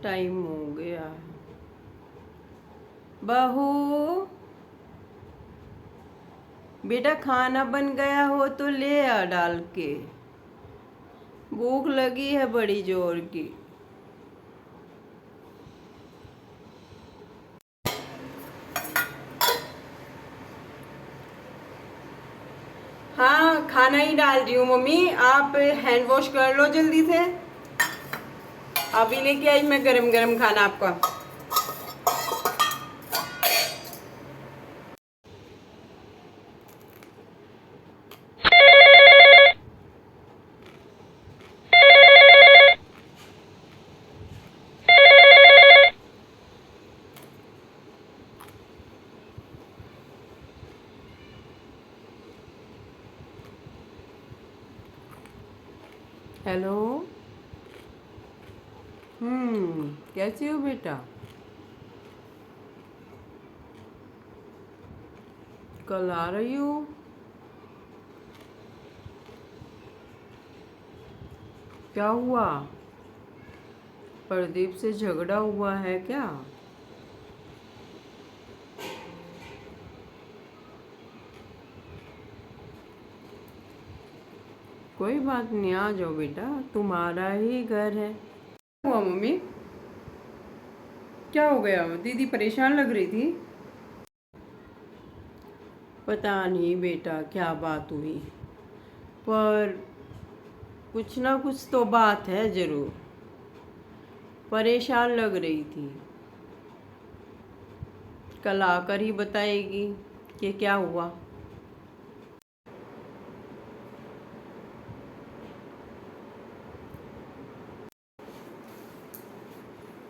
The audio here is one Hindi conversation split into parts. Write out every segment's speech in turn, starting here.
टाइम हो गया। बहू, बेटा खाना बन गया हो तो ले आ डाल के। भूख लगी है बड़ी जोर की। हाँ, खाना ही डाल रही हूँ मम्मी। आप हैंड वॉश कर लो जल्दी से। अभी लेके आई मैं गरम गरम खाना आपका। हेलो। कैसी हो बेटा? कल आ रही हो? क्या हुआ? प्रदीप से झगड़ा हुआ है क्या? कोई बात नहीं, आ जाओ बेटा, तुम्हारा ही घर है। क्या हुआ मम्मी? क्या हो गया? दीदी परेशान लग रही थी। पता नहीं बेटा क्या बात हुई, पर कुछ ना कुछ तो बात है जरूर। परेशान लग रही थी। कल आकर ही बताएगी कि क्या हुआ।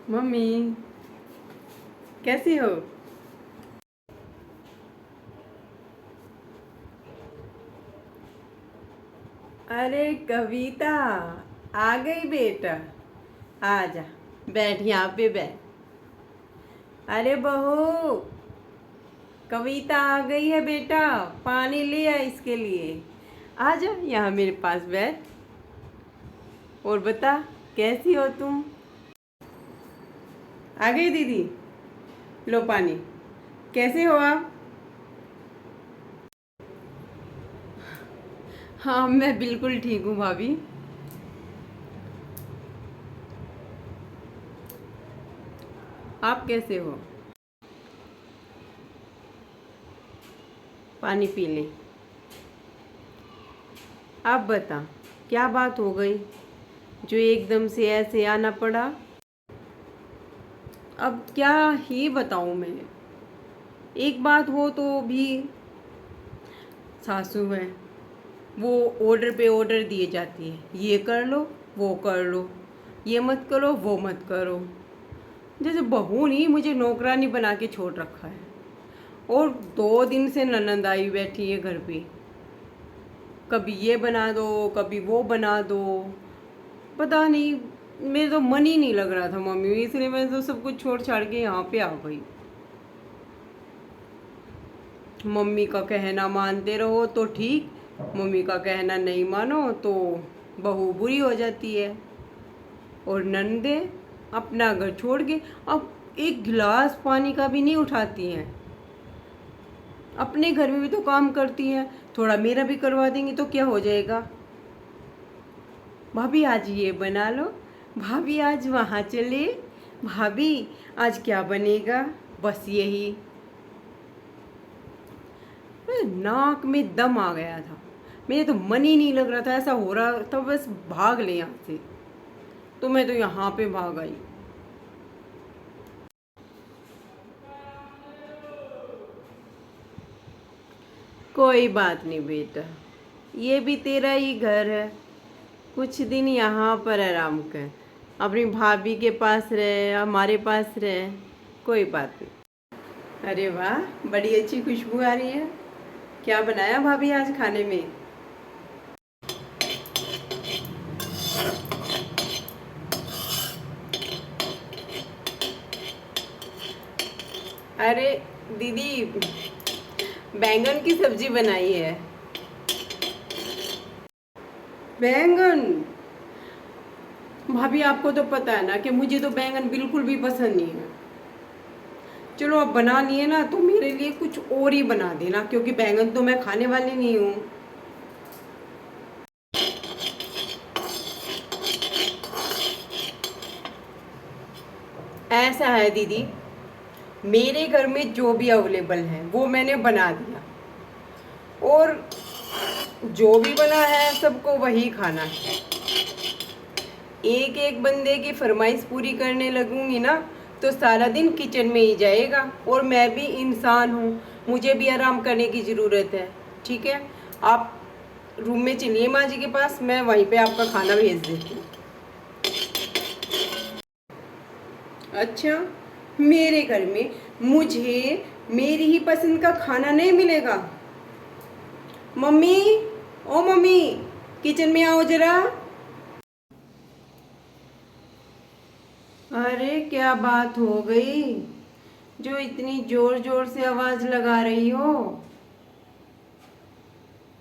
मम्मी, कैसी हो? अरे कविता, आ गई बेटा। आ जा, बैठ यहाँ पे बैठ। अरे बहू, कविता आ गई है बेटा, पानी ले आ इसके लिए। आ जा यहाँ मेरे पास बैठ। और बता, कैसी हो तुम? आ गई दीदी, लो पानी। कैसे हो आप? हाँ, मैं बिल्कुल ठीक हूँ भाभी। आप कैसे हो? पानी पी ले। आप बता, क्या बात हो गई जो एकदम से ऐसे आना पड़ा? अब क्या ही बताऊँ मैं। एक बात हो तो भी, सासू है, वो ऑर्डर पे ऑर्डर दिए जाती है। ये कर लो, वो कर लो, ये मत करो, वो मत करो। जैसे बहू नहीं, मुझे नौकरानी बना के छोड़ रखा है। और 2 दिन से ननद आई बैठी है घर पे। कभी ये बना दो, कभी वो बना दो। पता नहीं, मेरे तो मन ही नहीं लग रहा था मम्मी, इसलिए मैं तो सब कुछ छोड़ छाड़ के यहाँ पे आ गई। मम्मी का कहना मानते रहो तो ठीक, मम्मी का कहना नहीं मानो तो बहू बुरी हो जाती है। और नंदे अपना घर छोड़ के अब एक गिलास पानी का भी नहीं उठाती हैं। अपने घर में भी तो काम करती हैं, थोड़ा मेरा भी करवा देंगी तो क्या हो जाएगा। भाभी आज ये बना लो, भाभी आज वहाँ चले, भाभी आज क्या बनेगा, बस यही। नाक में दम आ गया था, मेरे तो मन ही नहीं लग रहा था। ऐसा हो रहा था बस भाग ले यहाँ से, तो मैं तो यहाँ पे भाग आई। कोई बात नहीं बेटा, ये भी तेरा ही घर है। कुछ दिन यहाँ पर आराम कर, अपनी भाभी के पास रहे, हमारे पास रहे, कोई बात नहीं। अरे वाह, बड़ी अच्छी खुशबू आ रही है। क्या बनाया भाभी आज खाने में? अरे दीदी, बैंगन की सब्जी बनाई है। बैंगन? भाभी आपको तो पता है ना कि मुझे तो बैंगन बिल्कुल भी पसंद नहीं है। चलो अब बना लिए ना तो मेरे लिए कुछ और ही बना देना, क्योंकि बैंगन तो मैं खाने वाली नहीं हूँ। ऐसा है दीदी, मेरे घर में जो भी अवेलेबल है वो मैंने बना दिया, और जो भी बना है सबको वही खाना है। एक एक बंदे की फरमाइश पूरी करने लगूंगी ना तो सारा दिन किचन में ही जाएगा, और मैं भी इंसान हूँ, मुझे भी आराम करने की ज़रूरत है। ठीक है, आप रूम में चलिए माँ जी के पास, मैं वहीं पे आपका खाना भेज देती हूँ। अच्छा, मेरे घर में मुझे मेरी ही पसंद का खाना नहीं मिलेगा? मम्मी, ओ मम्मी, किचन में आओ जरा। अरे क्या बात हो गई जो इतनी जोर जोर से आवाज लगा रही हो?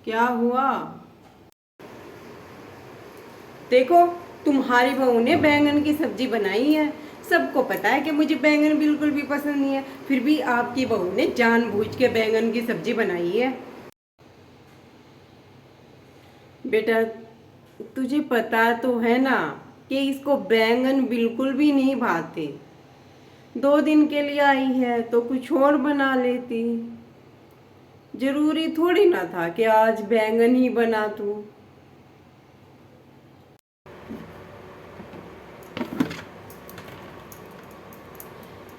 क्या हुआ? देखो, तुम्हारी बहू ने बैंगन की सब्जी बनाई है। सबको पता है कि मुझे बैंगन बिल्कुल भी पसंद नहीं है, फिर भी आपकी बहू ने जानबूझ के बैंगन की सब्जी बनाई है। बेटा, तुझे पता तो है ना कि इसको बैंगन बिल्कुल भी नहीं भाते। 2 दिन के लिए आई है तो कुछ और बना लेती। जरूरी थोड़ी ना था कि आज बैंगन ही बना तू।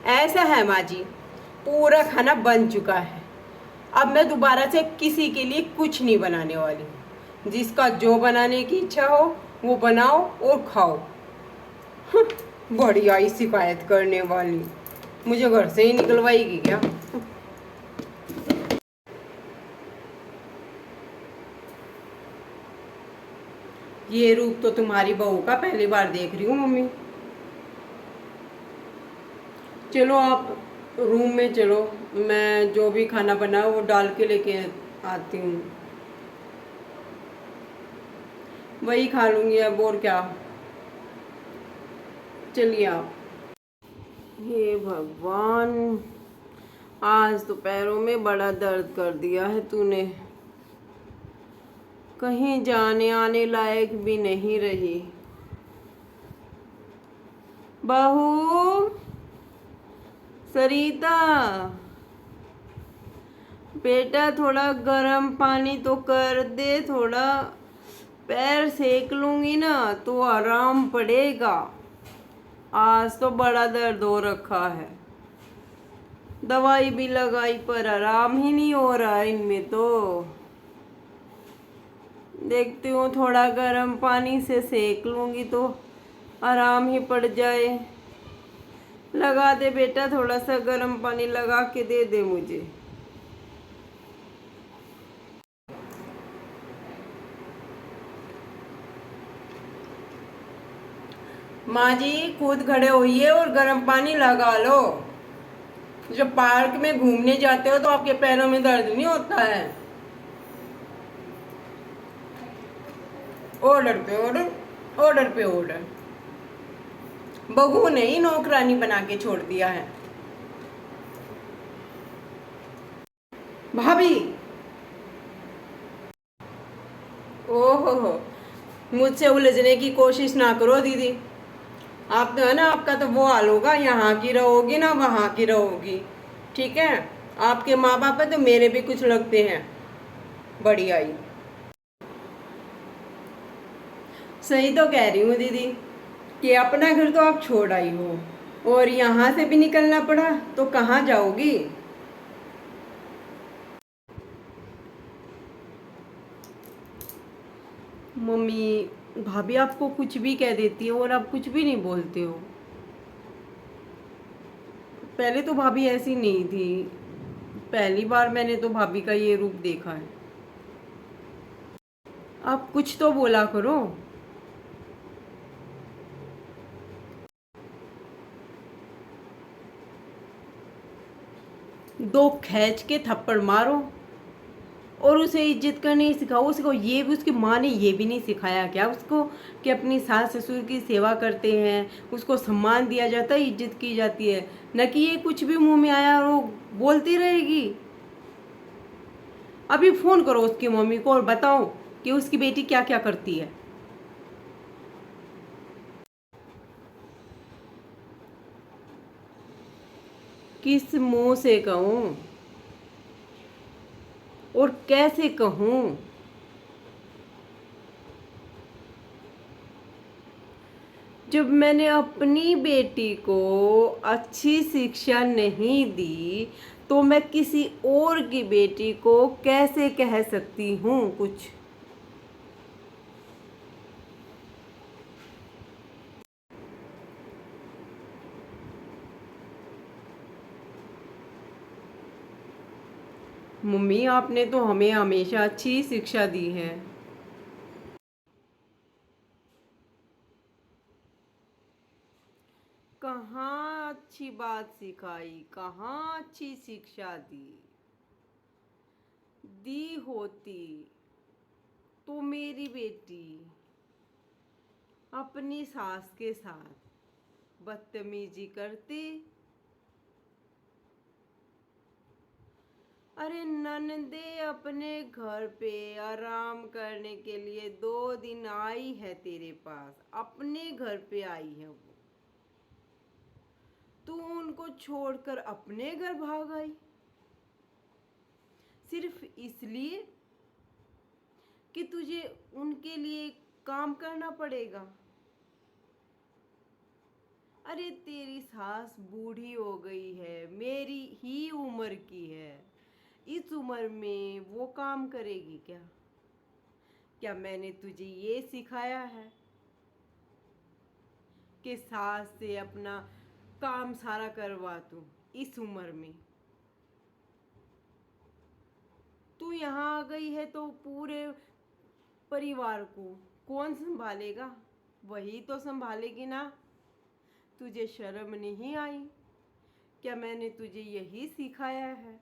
ऐसा है माँ जी, पूरा खाना बन चुका है। अब मैं दोबारा से किसी के लिए कुछ नहीं बनाने वाली। जिसका जो बनाने की इच्छा हो वो बनाओ और खाओ। बड़ी आई शिकायत करने वाली, मुझे घर से ही निकलवाएगी क्या? ये रूप तो तुम्हारी बहू का पहली बार देख रही हूँ मम्मी। चलो आप रूम में चलो, मैं जो भी खाना बना वो डाल के लेके आती हूँ, वही खा लूँगी अब, और क्या। चलिए आप। हे भगवान, आज तो पैरों में बड़ा दर्द कर दिया है तूने। कहीं जाने आने लायक भी नहीं रही। बहू, सरिता, बेटा थोड़ा गर्म पानी तो कर दे, थोड़ा पैर सेक लूंगी ना तो आराम पड़ेगा। आज तो बड़ा दर्द हो रखा है, दवाई भी लगाई पर आराम ही नहीं हो रहा है इनमें तो। देखती हूँ थोड़ा गर्म पानी से सेक लूंगी तो आराम ही पड़ जाए। लगा दे बेटा, थोड़ा सा गर्म पानी लगा के दे दे मुझे। माँ जी, खुद खड़े होइए और गर्म पानी लगा लो। जब पार्क में घूमने जाते हो तो आपके पैरों में दर्द नहीं होता है? ऑर्डर पे ऑर्डर, ऑर्डर पे ऑर्डर। बहू ने ही नौकरानी बना के छोड़ दिया है। भाभी, ओहो हो, मुझसे उलझने की कोशिश ना करो दीदी। आप तो है ना, आपका तो वो हाल होगा, यहाँ की रहोगी ना वहाँ की रहोगी। ठीक है, आपके माँ बाप है तो मेरे भी कुछ लगते हैं। बड़ी आई। सही तो कह रही हूँ दीदी कि अपना घर तो आप छोड़ आई हो, और यहाँ से भी निकलना पड़ा तो कहाँ जाओगी? मम्मी, भाभी आपको कुछ भी कह देती है और आप कुछ भी नहीं बोलते हो। पहले तो भाभी ऐसी नहीं थी, पहली बार मैंने तो भाभी का ये रूप देखा है। आप कुछ तो बोला करो। दो खींच के थप्पड़ मारो और उसे इज्जत करनी सिखाओ, सिखाओ। ये भी उसकी माँ ने ये भी नहीं सिखाया क्या उसको कि अपनी सास ससुर की सेवा करते हैं, उसको सम्मान दिया जाता है, इज्जत की जाती है, न कि ये कुछ भी मुंह में आया और वो बोलती रहेगी। अभी फ़ोन करो उसकी मम्मी को और बताओ कि उसकी बेटी क्या क्या करती है। किस मुंह से कहूँ और कैसे कहूँ? जब मैंने अपनी बेटी को अच्छी शिक्षा नहीं दी तो मैं किसी और की बेटी को कैसे कह सकती हूँ कुछ? मम्मी, आपने तो हमें हमेशा अच्छी शिक्षा दी है। कहाँ अच्छी बात सिखाई, कहाँ अच्छी शिक्षा दी। दी होती तो मेरी बेटी अपनी सास के साथ बदतमीजी करती। अरे ननदे अपने घर पे आराम करने के लिए 2 दिन आई है तेरे पास, अपने घर पे आई है वो, तू उनको छोड़कर अपने घर भाग आई सिर्फ इसलिए कि तुझे उनके लिए काम करना पड़ेगा। अरे तेरी सास बूढ़ी हो गई है, मेरी ही उम्र की है, इस उम्र में वो काम करेगी क्या? क्या मैंने तुझे ये सिखाया है कि सास से अपना काम सारा करवा तू इस उम्र में? तू यहाँ आ गई है तो पूरे परिवार को कौन संभालेगा? वही तो संभालेगी ना। तुझे शर्म नहीं आई? क्या मैंने तुझे यही सिखाया है?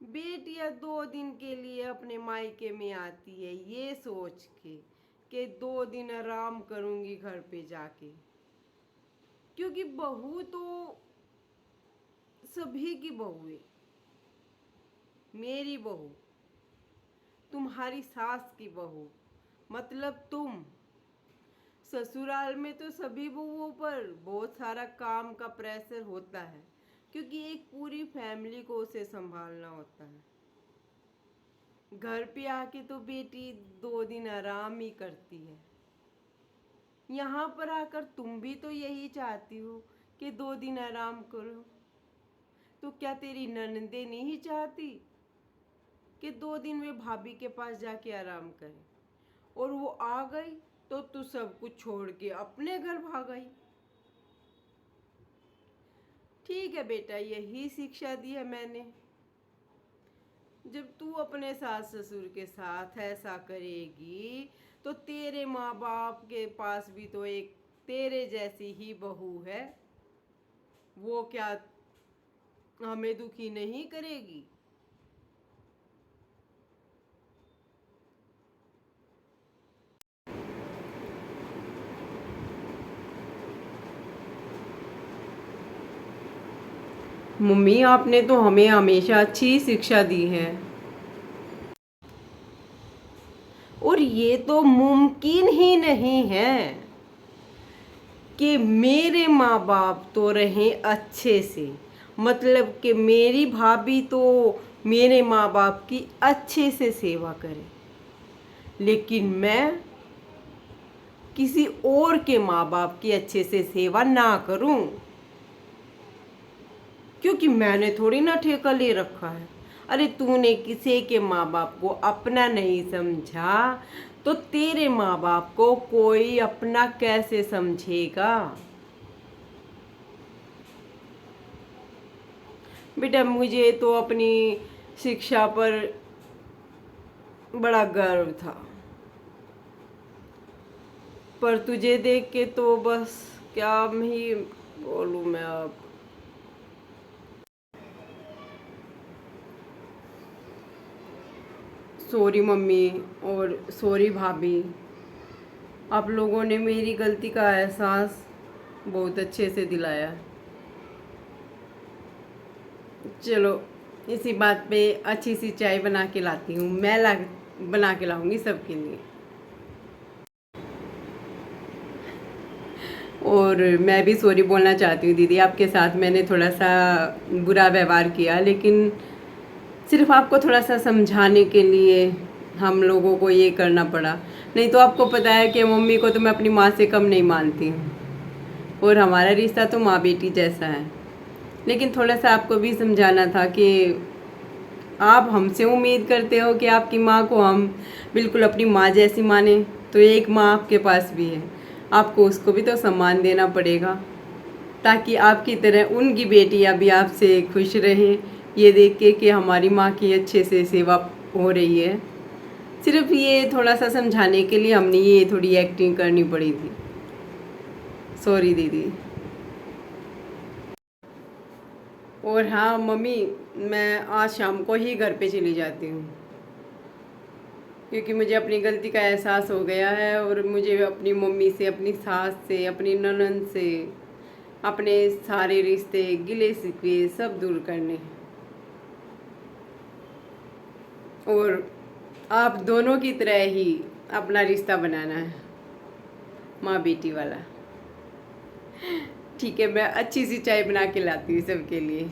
बेटियां 2 दिन के लिए अपने मायके में आती है ये सोच के कि 2 दिन आराम करूंगी घर पे जाके, क्योंकि बहू तो सभी की बहू है। मेरी बहू, तुम्हारी सास की बहू, मतलब तुम। ससुराल में तो सभी बहुओं पर बहुत सारा काम का प्रेशर होता है, क्योंकि एक पूरी फैमिली को उसे संभालना होता है। घर पे आके तो बेटी 2 दिन आराम ही करती है। यहाँ पर आकर तुम भी तो यही चाहती हो कि 2 दिन आराम करो। तो क्या तेरी ननदे नहीं चाहती कि 2 दिन वे भाभी के पास जाके आराम करे? और वो आ गई तो तू सब कुछ छोड़ के अपने घर भाग गई। ठीक है बेटा, यही शिक्षा दी है मैंने। जब तू अपने सास ससुर के साथ ऐसा करेगी तो तेरे माँ बाप के पास भी तो एक तेरे जैसी ही बहू है, वो क्या हमें दुखी नहीं करेगी? मम्मी, आपने तो हमें हमेशा अच्छी शिक्षा दी है और ये तो मुमकिन ही नहीं है कि मेरे माँ बाप तो रहें अच्छे से, मतलब कि मेरी भाभी तो मेरे माँ बाप की अच्छे से सेवा करे, लेकिन मैं किसी और के माँ बाप की अच्छे से सेवा ना करूं, क्योंकि मैंने थोड़ी ना ठेका ले रखा है। अरे तूने किसी के माँ बाप को अपना नहीं समझा तो तेरे माँ बाप को कोई अपना कैसे समझेगा? बेटा, मुझे तो अपनी शिक्षा पर बड़ा गर्व था, पर तुझे देख के तो बस क्या ही बोलूँ मैं अब। सॉरी मम्मी और सॉरी भाभी। आप लोगों ने मेरी गलती का एहसास बहुत अच्छे से दिलाया। चलो इसी बात पे अच्छी सी चाय बना के लाती हूँ। मैं बना के लाऊंगी सबके लिए। और मैं भी सॉरी बोलना चाहती हूँ दीदी, आपके साथ मैंने थोड़ा सा बुरा व्यवहार किया, लेकिन सिर्फ आपको थोड़ा सा समझाने के लिए हम लोगों को ये करना पड़ा। नहीं तो आपको पता है कि मम्मी को तो मैं अपनी माँ से कम नहीं मानती हूँ, और हमारा रिश्ता तो माँ बेटी जैसा है। लेकिन थोड़ा सा आपको भी समझाना था कि आप हमसे उम्मीद करते हो कि आपकी माँ को हम बिल्कुल अपनी माँ जैसी माने, तो एक माँ आपके पास भी है, आपको उसको भी तो सम्मान देना पड़ेगा, ताकि आपकी तरह उनकी बेटियाँ भी आपसे खुश रहें, ये देख के कि हमारी माँ की अच्छे से सेवा हो रही है। सिर्फ ये थोड़ा सा समझाने के लिए हमने ये थोड़ी एक्टिंग करनी पड़ी थी। सॉरी दीदी। और हाँ मम्मी, मैं आज शाम को ही घर पे चली जाती हूँ, क्योंकि मुझे अपनी गलती का एहसास हो गया है, और मुझे अपनी मम्मी से, अपनी सास से, अपनी ननद से, अपने सारे रिश्ते गिले शिकवे सब दूर करने, और आप दोनों की तरह ही अपना रिश्ता बनाना है, माँ बेटी वाला। ठीक है, मैं अच्छी सी चाय बना के लाती हूँ सबके लिए।